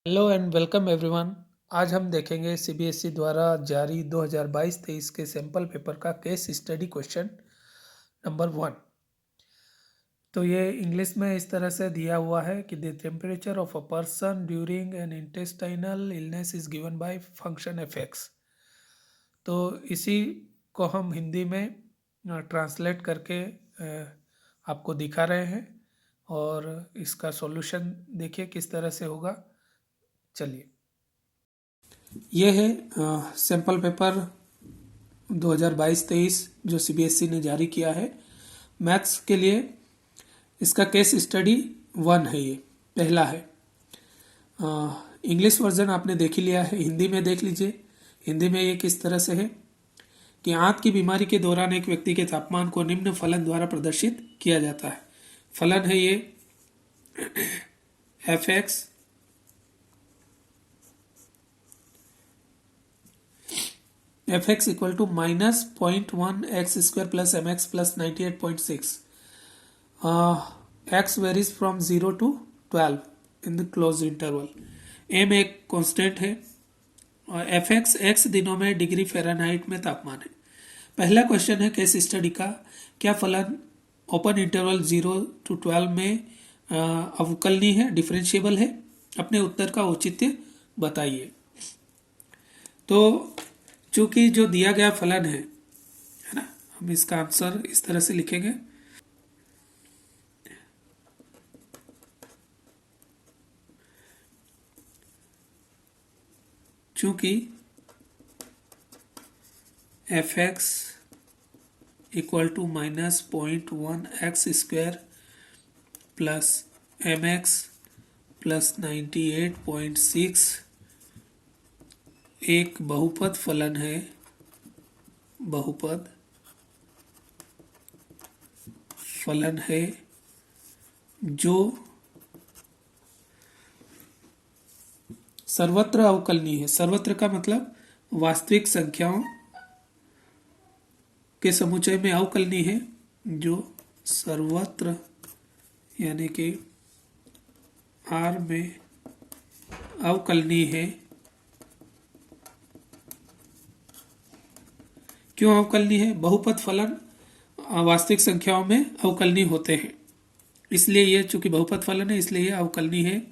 Hello and welcome everyone. आज हम देखेंगे सीबीएसई द्वारा जारी 2022-23 के सैम्पल पेपर का केस स्टडी क्वेश्चन नंबर 1। तो ये इंग्लिश में इस तरह से दिया हुआ है कि the temperature of a person during an intestinal illness is given by function F x. तो इसी को हम हिंदी में ट्रांसलेट करके आपको दिखा रहे हैं और इसका सॉल्यूशन देखिए किस तरह से होगा। चलिए, ये है सैम्पल पेपर 2022-23 जो सीबीएसई ने जारी किया है मैथ्स के लिए। इसका केस स्टडी 1 है, ये पहला है। इंग्लिश वर्जन आपने देख ही लिया है, हिंदी में देख लीजिए। हिंदी में ये किस तरह से है कि आंत की बीमारी के दौरान एक व्यक्ति के तापमान को निम्न फलन द्वारा प्रदर्शित किया जाता है। फलन है ये F X F X equal to -0.1 x² plus M X plus 98.6। X varies from 0 to 12 in the close interval. M एक कांस्टेंट है और एफ एक्स एक्स दिनों में डिग्री फ़ारेनहाइट में तापमान है। पहला क्वेश्चन है केस स्टडी का, क्या फलन ओपन इंटरवल 0 to 12 में अवकलनीय है, डिफरेंशिएबल है? अपने उत्तर का औचित्य बताइए। तो चूंकि जो दिया गया फलन है ना, हम इसका आंसर इस तरह से लिखेंगे। चूंकि F X equal to -0.1 x² plus M X plus 98.6 एक बहुपद फलन है, बहुपद फलन है जो सर्वत्र अवकलनीय है। सर्वत्र का मतलब वास्तविक संख्याओं के समुच्चय में अवकलनीय है, जो सर्वत्र यानी कि R में अवकलनीय है। क्यों अवकलनीय है? बहुपद फलन वास्तविक संख्याओं में अवकलनीय होते हैं, इसलिए ये चूंकि बहुपद फलन है इसलिए ये अवकलनीय है।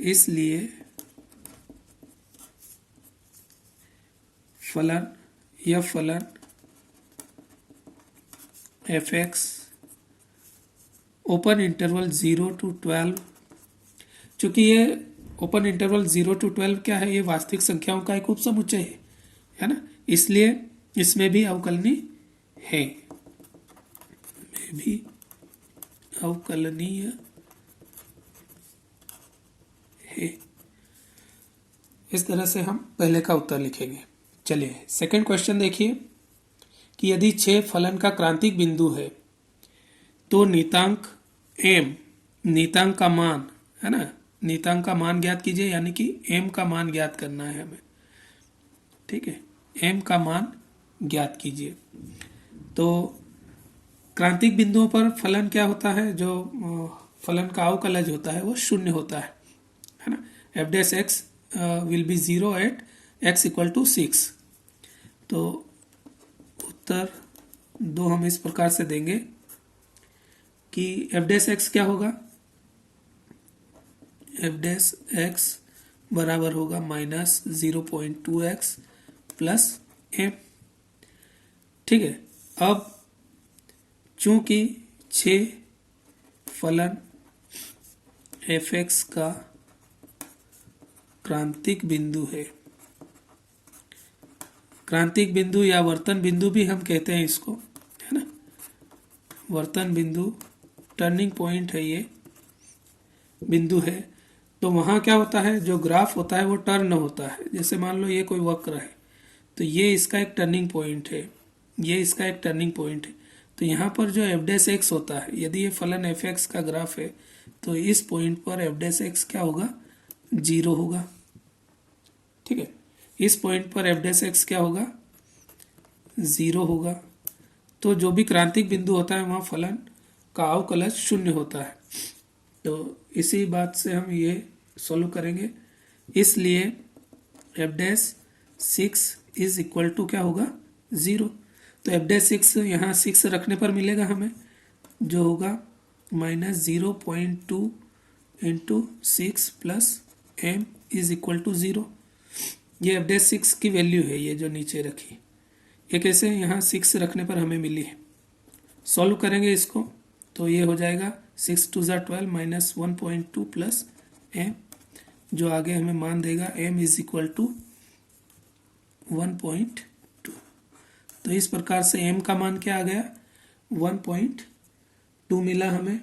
इसलिए फलन यह फलन F x open interval 0 to 12, चूंकि ये ओपन इंटरवल 0 to 12 क्या है? ये वास्तविक संख्याओं का एक उपसमुच्चय है ना, इसलिए इसमें भी अवकलनीय है, में भी अवकलनीय है। इस तरह से हम पहले का उत्तर लिखेंगे। चलिए सेकंड क्वेश्चन देखिए कि यदि 6 फलन का क्रांतिक बिंदु है तो नीतांक m, नीतांक का मान है ना, नीतांक का मान ज्ञात कीजिए, यानी कि m का मान ज्ञात करना है हमें। ठीक है, m का मान ज्ञात कीजिए। तो क्रांतिक बिंदुओं पर फलन क्या होता है? जो फलन का अवकलज होता है वो शून्य होता है ना। F dash X will be 0 at x equal to 6। तो उत्तर 2 हम इस प्रकार से देंगे कि एफ डैश एक्स क्या होगा? एफ डैश एक्स बराबर होगा -0.2x प्लस m। ठीक है, अब चूंकि 6 फलन एफ एक्स का क्रांतिक बिंदु है, क्रांतिक बिंदु या वर्तन बिंदु भी हम कहते हैं इसको, है ना, वर्तन बिंदु, टर्निंग पॉइंट है, ये बिंदु है। तो वहाँ क्या होता है? जो ग्राफ होता है वो टर्न होता है। जैसे मान लो ये कोई वक्र है तो ये इसका एक टर्निंग पॉइंट है, ये इसका एक टर्निंग पॉइंट है। तो यहाँ पर जो एफ डैश एक्स होता है, यदि ये फलन एफ एक्स का ग्राफ है तो इस पॉइंट पर एफ डैश एक्स क्या होगा? 0 होगा। ठीक है, इस पॉइंट पर एफ डैश एक्स क्या होगा? 0 होगा। तो जो भी क्रांतिक बिंदु होता है वहाँ फलन का अवकलज शून्य होता है। तो इसी बात से हम ये सॉल्व करेंगे। इसलिए F dash 6 is equal to क्या होगा 0। तो एफ डैश 6 यहाँ 6 रखने पर मिलेगा हमें, जो होगा -0.2 into 6 plus m is equal to 0। ये एफ डैश 6 की वैल्यू है, ये जो नीचे रखी, ये कैसे यहाँ 6 रखने पर हमें मिली है। सॉल्व करेंगे इसको तो ये हो जाएगा 6 2 ज़ा 12 माइनस 1.2 प्लस m, जो आगे हमें मान देगा m इज इक्वल टू 1.2। तो इस प्रकार से m का मान क्या आ गया 1.2 मिला हमें।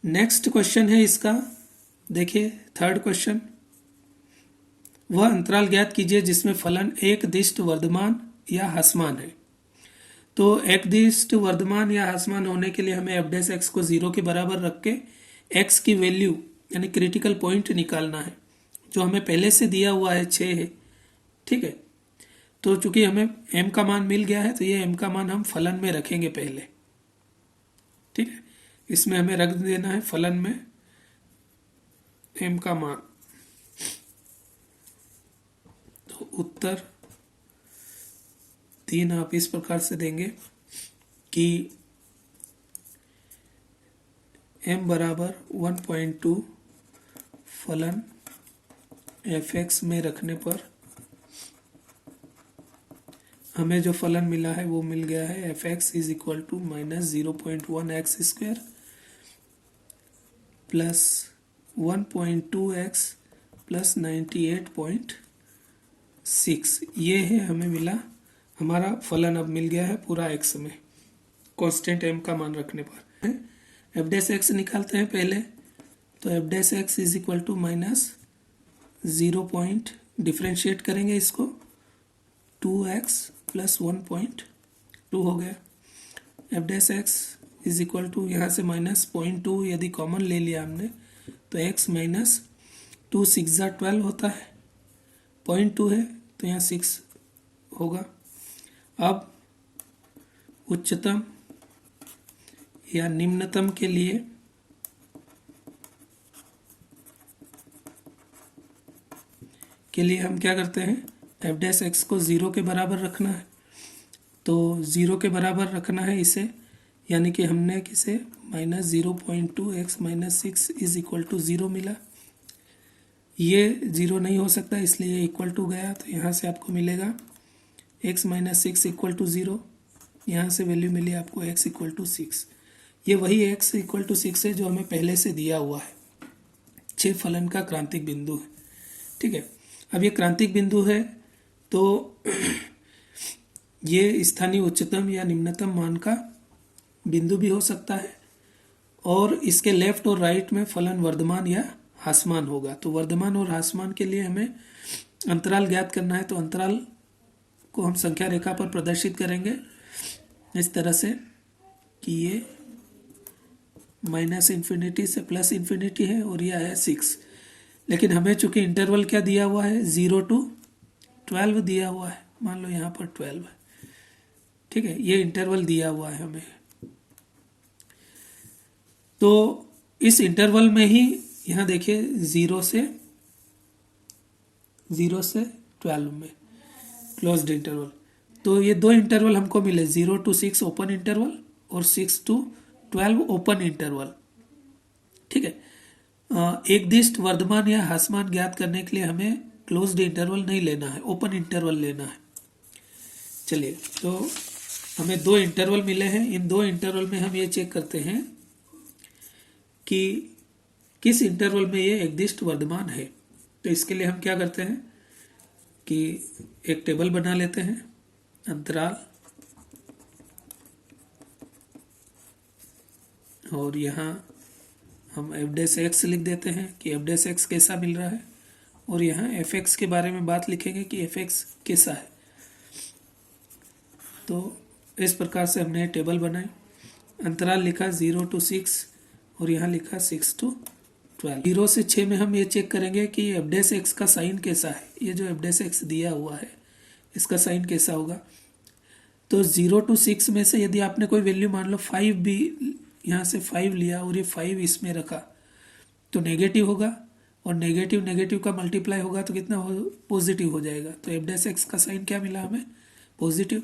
नेक्स्ट क्वेश्चन है इसका, देखिए थर्ड क्वेश्चन। वह अंतराल ज्ञात कीजिए जिसमें फलन एक दिष्ट वर्धमान या ह्रासमान है। तो एक दिष्ट वर्धमान या ह्रासमान होने के लिए हमें एफ डैश एक्स को 0 के बराबर रख के एक्स की वैल्यू यानी क्रिटिकल पॉइंट निकालना है, जो हमें पहले से दिया हुआ है 6 है। ठीक है, तो चूंकि हमें m का मान मिल गया है तो ये m का मान हम फलन में रखेंगे पहले। ठीक है, इसमें हमें रख देना है फलन में m का मान। तो उत्तर 3 आप इस प्रकार से देंगे कि m बराबर 1.2 फलन fx में रखने पर हमें जो फलन मिला है वो मिल गया है fx is equal to -0.1 X square plus 1.2 X plus 98.6। ये है हमें मिला, हमारा फलन अब मिल गया है पूरा x में कांस्टेंट m का मान रखने पर। एफ डैश एक्स निकालते हैं पहले, तो F dash X is equal to -0 point differentiate करेंगे इसको 2x प्लस 1.2 हो गया। F dash X is equal to यहाँ से -0.2 यदि कॉमन ले लिया हमने तो x माइनस 2 6 ज़ा 12 होता है, 0.2 है तो यहाँ 6 होगा। अब उच्चतम या निम्नतम के लिए हम क्या करते हैं, एफ डैश एक्स को 0 के बराबर रखना है। तो 0 के बराबर रखना है इसे, यानी कि हमने किसे -0.2 X minus 6 is equal to 0 मिला। ये 0 नहीं हो सकता इसलिए इक्वल टू गया, तो यहाँ से आपको मिलेगा x माइनस 6 इक्वल टू 0। यहाँ से वैल्यू मिली आपको x इक्वल टू 6। ये वही x इक्वल टू 6 है जो हमें पहले से दिया हुआ है, 6 फलन का क्रांतिक बिंदु है। ठीक है, अब ये क्रांतिक बिंदु है तो ये स्थानीय उच्चतम या निम्नतम मान का बिंदु भी हो सकता है, और इसके लेफ्ट और राइट में फलन वर्धमान या ह्रासमान होगा। तो वर्धमान और ह्रासमान के लिए हमें अंतराल ज्ञात करना है, तो अंतराल को हम संख्या रेखा पर प्रदर्शित करेंगे इस तरह से कि ये -∞ से +∞ है और यह है 6। लेकिन हमें चूंकि इंटरवल क्या दिया हुआ है 0 to 12 दिया हुआ है, मान लो यहाँ पर 12 है। ठीक है, ये इंटरवल दिया हुआ है हमें, तो इस इंटरवल में ही यहाँ देखिए 0 से 12 में क्लोज्ड इंटरवल। तो ये दो इंटरवल हमको मिले, 0 to 6 ओपन इंटरवल और 6 to 12 ओपन इंटरवल। ठीक है, एक दिष्ट वर्धमान या ह्रासमान ज्ञात करने के लिए हमें क्लोज्ड इंटरवल नहीं लेना है, ओपन इंटरवल लेना है। चलिए, तो हमें दो इंटरवल मिले हैं, इन दो इंटरवल में हम ये चेक करते हैं कि किस इंटरवल में ये एक दिष्ट वर्धमान है। तो इसके लिए हम क्या करते हैं कि एक टेबल बना लेते हैं, अंतराल, और यहाँ हम एफ डैश एक्स लिख देते हैं कि एफ डैश एक्स कैसा मिल रहा है, और यहाँ एफ एक्स के बारे में बात लिखेंगे कि एफ एक्स कैसा है। तो इस प्रकार से हमने टेबल बनाई, अंतराल लिखा 0 to 6 और यहाँ लिखा 6 to 12। 0 से 6 में हम ये चेक करेंगे कि एफ डैश एक्स का साइन कैसा है। ये जो एफ डैश एक्स दिया हुआ है इसका साइन कैसा होगा। तो 0 to 6 में से यदि आपने कोई वैल्यू मान लो 5 भी यहाँ से 5 लिया और ये 5 इसमें रखा तो नेगेटिव होगा, और नेगेटिव नेगेटिव का मल्टीप्लाई होगा तो कितना हो, पॉजिटिव हो जाएगा। तो एफ डैश एक्स का साइन क्या मिला हमें, पॉजिटिव।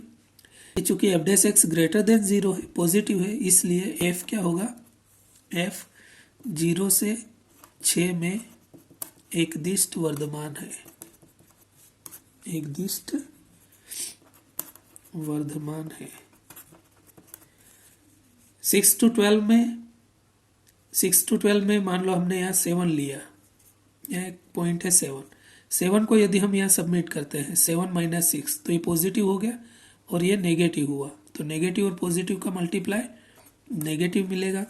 चूंकि F dash x greater than 0 है, पॉजिटिव है, इसलिए एफ क्या होगा, एफ 0 से 6 में एक दिष्ट वर्धमान है, एक दिष्ट वर्धमान है। 6 to 12 में मान लो हमने यहाँ 7 लिया, यहाँ एक पॉइंट है 7 को यदि हम यहाँ सबमिट करते हैं 7 - 6 तो ये पॉजिटिव हो गया और ये नेगेटिव हुआ, तो नेगेटिव और पॉजिटिव का मल्टीप्लाई नेगेटिव मिलेगा।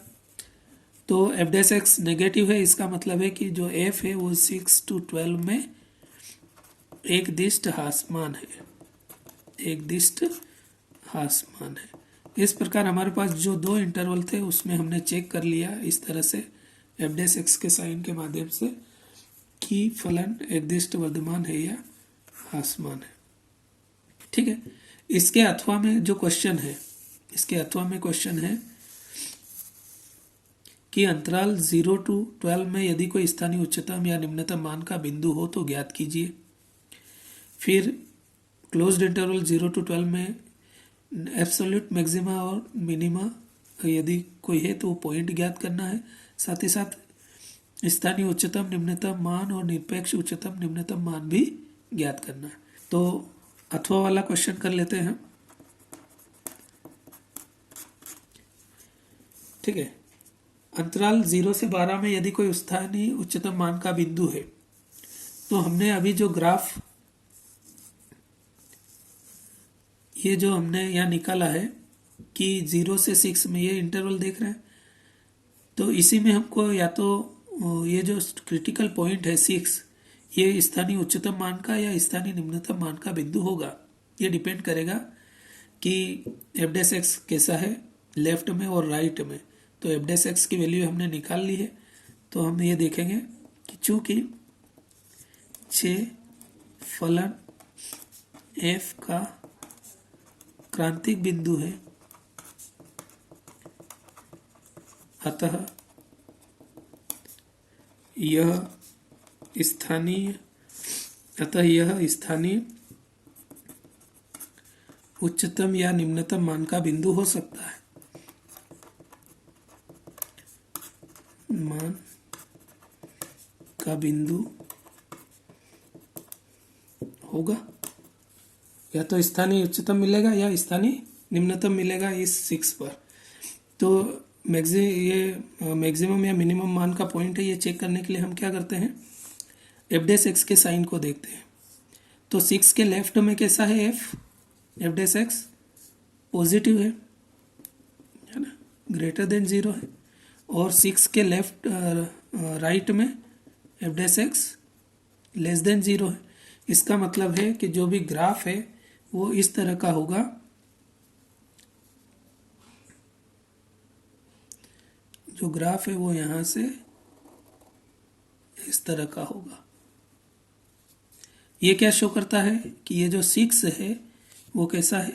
तो एफ डैश एक्स नेगेटिव है, इसका मतलब है कि जो एफ है वो 6 to 12 में एक दिष्ट हासमान है, एक दिष्ट हासमान है। इस प्रकार हमारे पास जो 2 इंटरवल थे उसमें हमने चेक कर लिया इस तरह से एफ डैश एक्स के साइन के माध्यम से कि फलन एक दिष्ट वर्धमान है या हासमान है। ठीक है, इसके अथवा में जो क्वेश्चन है, इसके अथवा में क्वेश्चन है कि अंतराल 0 to 12 में यदि कोई स्थानीय उच्चतम या निम्नतम मान का बिंदु हो तो ज्ञात कीजिए। फिर क्लोज्ड इंटरवल 0 to 12 में एब्सोल्यूट मैक्सिमा और मिनिमा यदि कोई है तो वो पॉइंट ज्ञात करना है। साथ ही साथ स्थानीय उच्चतम निम्नतम मान और निरपेक्ष उच्चतम निम्नतम मान भी ज्ञात करना है। तो अथवा वाला क्वेश्चन कर लेते हैं। ठीक है, अंतराल 0 से 12 में यदि कोई स्थानीय उच्चतम मान का बिंदु है तो हमने अभी जो ग्राफ ये जो हमने यहाँ निकाला है कि 0 से 6 में ये इंटरवल देख रहे हैं, तो इसी में हमको या तो ये जो क्रिटिकल पॉइंट है 6 ये स्थानीय उच्चतम मान का या स्थानीय निम्नतम मान का बिंदु होगा। ये डिपेंड करेगा कि एफ डैश एक्स कैसा है लेफ्ट में और राइट में। तो एफ डैश एक्स की वैल्यू हमने निकाल ली है, तो हम ये देखेंगे कि चूंकि 6 फलन एफ का क्रांतिक बिंदु है, अतः यह स्थानीय उच्चतम या निम्नतम मान का बिंदु हो सकता है, मान का बिंदु होगा। या तो स्थानीय उच्चतम मिलेगा या स्थानीय निम्नतम मिलेगा इस 6 पर। तो मैक्सिमम या मिनिमम मान का पॉइंट है, ये चेक करने के लिए हम क्या करते हैं, एफ डैश एक्स के साइन को देखते हैं। तो 6 के लेफ्ट में कैसा है एफ डैश एक्स पॉजिटिव है ना, ग्रेटर देन 0 है। और 6 के लेफ्ट राइट में F dash x less than 0 है। इसका मतलब है कि जो भी ग्राफ है वो इस तरह का होगा, जो ग्राफ है वो यहां से इस तरह का होगा। ये क्या शो करता है कि ये जो 6 है वो कैसा है,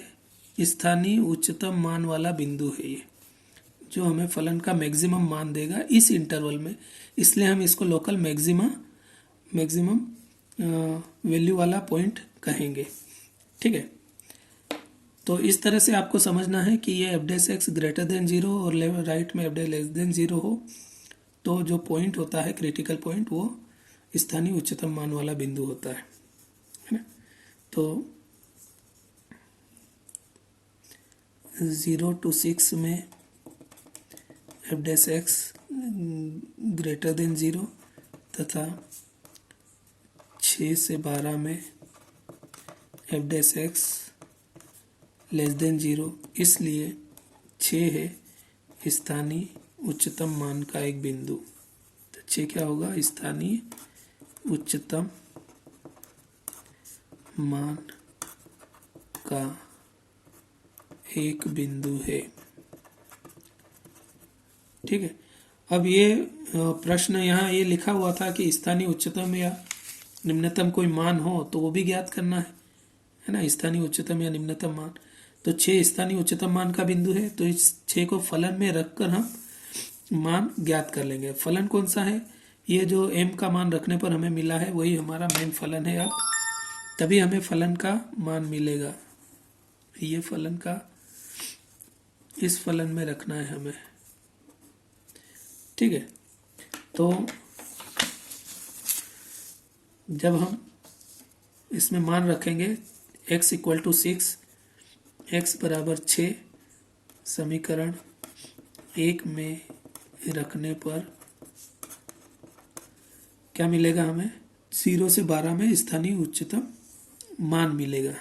स्थानीय उच्चतम मान वाला बिंदु है, ये जो हमें फलन का मैक्सिमम मान देगा इस इंटरवल में, इसलिए हम इसको लोकल मैक्सिमम वैल्यू वाला पॉइंट कहेंगे। ठीक है, तो इस तरह से आपको समझना है कि ये F dash x greater than 0 और राइट में एफ डैश लेस देन 0 हो तो जो पॉइंट होता है क्रिटिकल पॉइंट वो स्थानीय उच्चतम मान वाला बिंदु होता है ना। तो 0 to 6 में F dash x greater than 0 तथा 6 से 12 में F dash x less than 0, इसलिए 6 है स्थानीय उच्चतम मान का एक बिंदु। तो 6 क्या होगा, स्थानीय उच्चतम मान का एक बिंदु है। ठीक है, अब ये प्रश्न यहाँ ये लिखा हुआ था कि स्थानीय उच्चतम या निम्नतम कोई मान हो तो वो भी ज्ञात करना है ना, स्थानीय उच्चतम या निम्नतम मान। तो 6 स्थानीय उच्चतम मान का बिंदु है, तो इस 6 को फलन में रखकर हम मान ज्ञात कर लेंगे। फलन कौन सा है? ये जो m का मान रखने पर हमें मिला है वही हमारा मेन फलन है। अब तभी हमें फलन का मान मिलेगा। ये फलन का इस फलन में रखना है हमें, ठीक है। तो जब हम इसमें मान रखेंगे x इक्वल टू 6, x बराबर 6, समीकरण 1 में रखने पर क्या मिलेगा हमें? 0 से 12 में स्थानीय उच्चतम मान मिलेगा।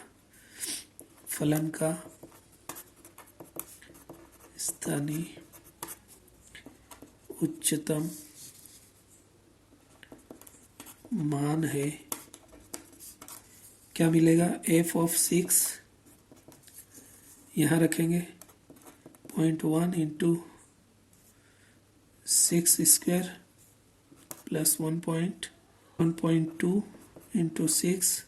फलन का स्थानीय उच्चतम मान है, क्या मिलेगा? f ऑफ 6 यहाँ रखेंगे 0.1 into 6 square plus 1.2 into 6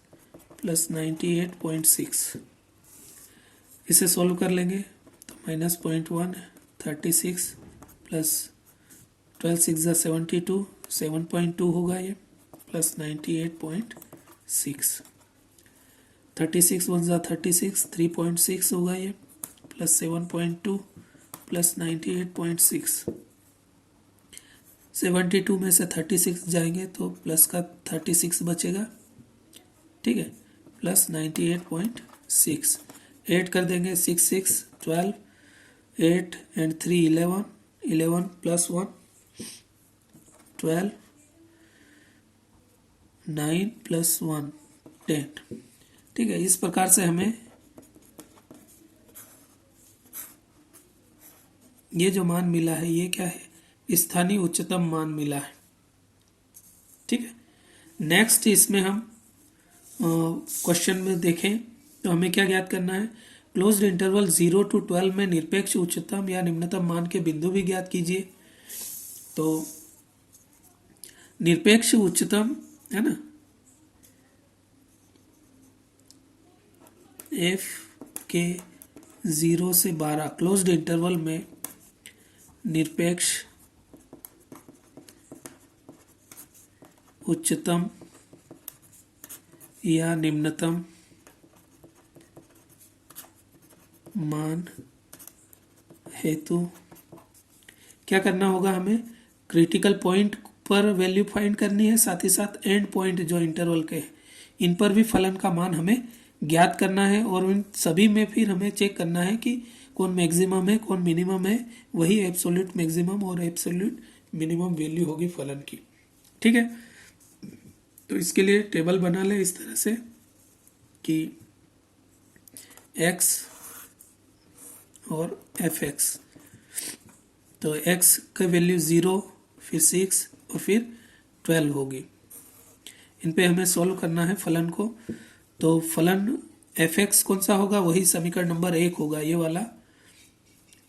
plus 98.6। इसे सॉल्व कर लेंगे तो माइनस 0.1 36 प्लस 12 6 72 7.2 होगा ये, प्लस 98.6। 36 1 36 3.6 होगा ये, प्लस 7.2 प्लस 98.6। 72 में से 36 जाएंगे तो प्लस का 36 बचेगा, ठीक है, प्लस 98.6। 8 कर देंगे, 6 6 12, 8 एंड 3 11, 11 प्लस 1 12, 9 प्लस 1 10, ठीक है। इस प्रकार से हमें ये जो मान मिला है ये क्या है? स्थानीय उच्चतम मान मिला है, ठीक है। नेक्स्ट इसमें हम क्वेश्चन में देखें तो हमें क्या ज्ञात करना है? क्लोज्ड इंटरवल 0 to 12 में निरपेक्ष उच्चतम या निम्नतम मान के बिंदु भी ज्ञात कीजिए। तो निरपेक्ष उच्चतम है ना, f के 0 से 12 क्लोज्ड इंटरवल में निरपेक्ष उच्चतम या निम्नतम मान हेतु क्या करना होगा? हमें क्रिटिकल पॉइंट पर वैल्यू फाइंड करनी है, साथ ही साथ एंड पॉइंट जो इंटरवल के हैं इन पर भी फलन का मान हमें ज्ञात करना है। और उन सभी में फिर हमें चेक करना है कि कौन मैक्सिमम है कौन मिनिमम है, वही एब्सोल्यूट मैक्सिमम और एब्सोल्यूट मिनिमम वैल्यू होगी फलन की, ठीक है। तो इसके लिए टेबल बना ले इस तरह से कि x और f(x), तो x का वैल्यू 0, फिर 6 और फिर 12 होगी। इन पे हमें सॉल्व करना है फलन को। तो फलन f(x) कौन सा होगा? वही समीकरण नंबर 1 होगा, ये वाला।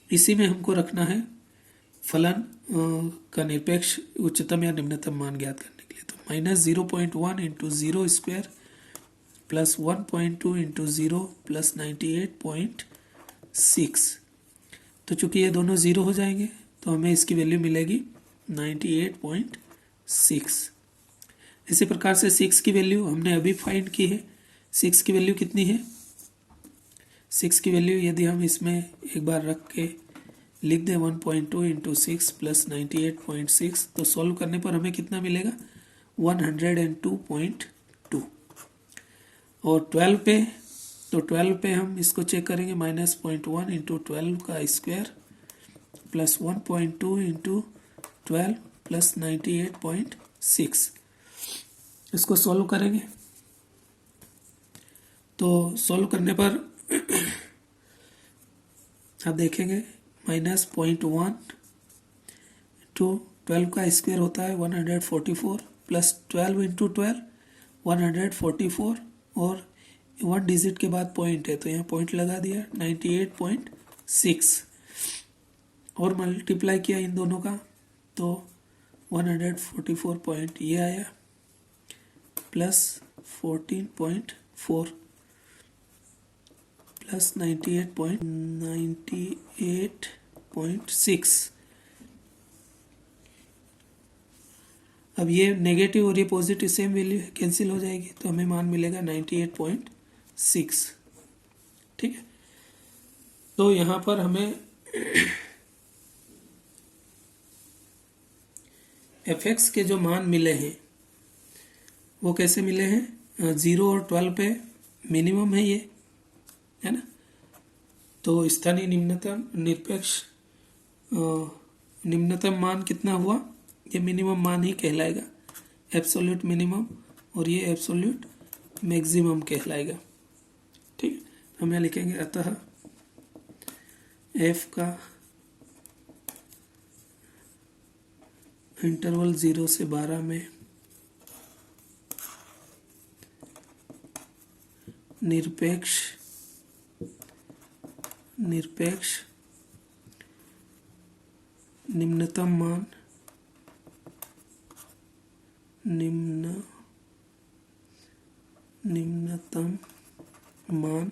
इसी में हमको रखना है फलन का निरपेक्ष उच्चतम या निम्नतम मान ज्ञात करने के लिए। तो minus 0.1 into 0 square plus 1.2 into 0 plus 98.6। तो चूंकि ये दोनों 0 हो जाएंगे तो हमें इसकी वैल्यू मिलेगी 98.6। इसी प्रकार से 6 की वैल्यू हमने अभी फाइंड की है। 6 की वैल्यू कितनी है? 6 की वैल्यू यदि हम इसमें एक बार रख के लिख दें 1.2 इंटू 6 प्लस 98.6, तो सॉल्व करने पर हमें कितना मिलेगा? 102.2। और 12 पे, तो 12 पे हम इसको चेक करेंगे, माइनस 0.1 इंटू 12 का स्क्वायर प्लस 1.2 इंटू 12 प्लस 98.6। इसको सॉल्व करेंगे तो सॉल्व करने पर आप देखेंगे माइनस 0.1 टू 12 का स्क्वायर होता है 144 प्लस 12 इंटू 12 144 और 1 डिजिट के बाद पॉइंट है तो यहाँ पॉइंट लगा दिया 98.6 और मल्टीप्लाई किया इन दोनों का तो 144 पॉइंट ये आया प्लस 14.4 प्लस 98.6 अब ये नेगेटिव और ये पॉजिटिव सेम वैल्यू है, कैंसिल हो जाएगी, तो हमें मान मिलेगा 98.6। ठीक है, तो यहाँ पर हमें fx के जो मान मिले हैं वो कैसे मिले हैं, 0 और 12 पे मिनिमम है ये, है ना। तो स्थानीय निम्नतम मान कितना हुआ, ये मिनिमम मान ही कहलाएगा, एब्सोल्यूट मिनिमम, और ये एब्सोल्यूट मैक्सिमम कहलाएगा। ठीक है, हम यहाँ लिखेंगे अतः f का इंटरवल 0 से 12 में निरपेक्ष निम्नतम मान निम्नतम मान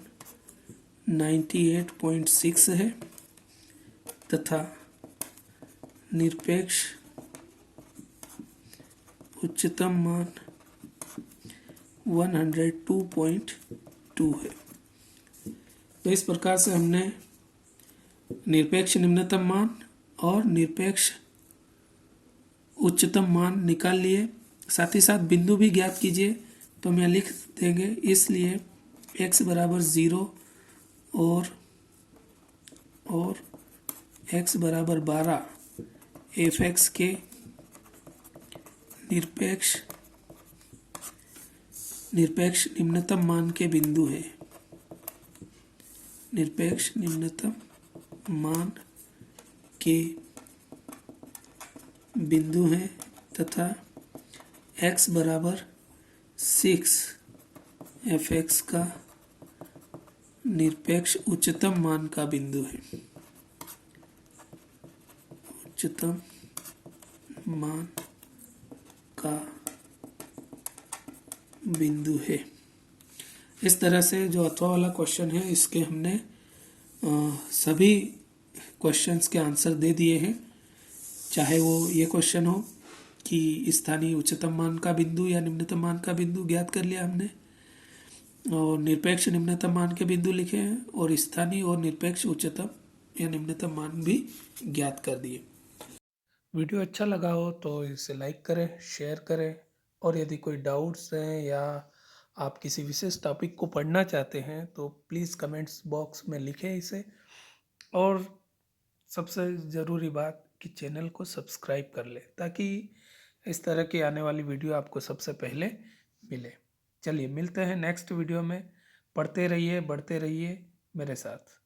98.6 है तथा निरपेक्ष उच्चतम मान 102.2 है। तो इस प्रकार से हमने निरपेक्ष निम्नतम मान और निरपेक्ष उच्चतम मान निकाल लिए। साथ ही साथ बिंदु भी ज्ञात कीजिए, तो हम यहाँ लिख देंगे, इसलिए x बराबर 0 और x बराबर 12 f(x) के निरपेक्ष निम्नतम मान के बिंदु है, निरपेक्ष निम्नतम मान के बिंदु हैं तथा x बराबर 6 f(x) का निरपेक्ष उच्चतम मान का बिंदु है, उच्चतम मान का बिंदु है। इस तरह से जो अथवा वाला क्वेश्चन है, इसके हमने सभी क्वेश्चंस के आंसर दे दिए हैं, चाहे वो ये क्वेश्चन हो कि स्थानीय उच्चतम मान का बिंदु या निम्नतम मान का बिंदु ज्ञात कर लिया हमने, और निरपेक्ष निम्नतम मान के बिंदु लिखे हैं, और स्थानीय और निरपेक्ष उच्चतम या निम्नतम मान भी ज्ञात कर दिए। वीडियो अच्छा लगा हो तो इसे लाइक करें, शेयर करें, और यदि कोई डाउट्स हैं या आप किसी विशेष टॉपिक को पढ़ना चाहते हैं तो प्लीज़ कमेंट्स बॉक्स में लिखें इसे। और सबसे ज़रूरी बात कि चैनल को सब्सक्राइब कर लें, ताकि इस तरह की आने वाली वीडियो आपको सबसे पहले मिले। चलिए मिलते हैं नेक्स्ट वीडियो में। पढ़ते रहिए, बढ़ते रहिए मेरे साथ।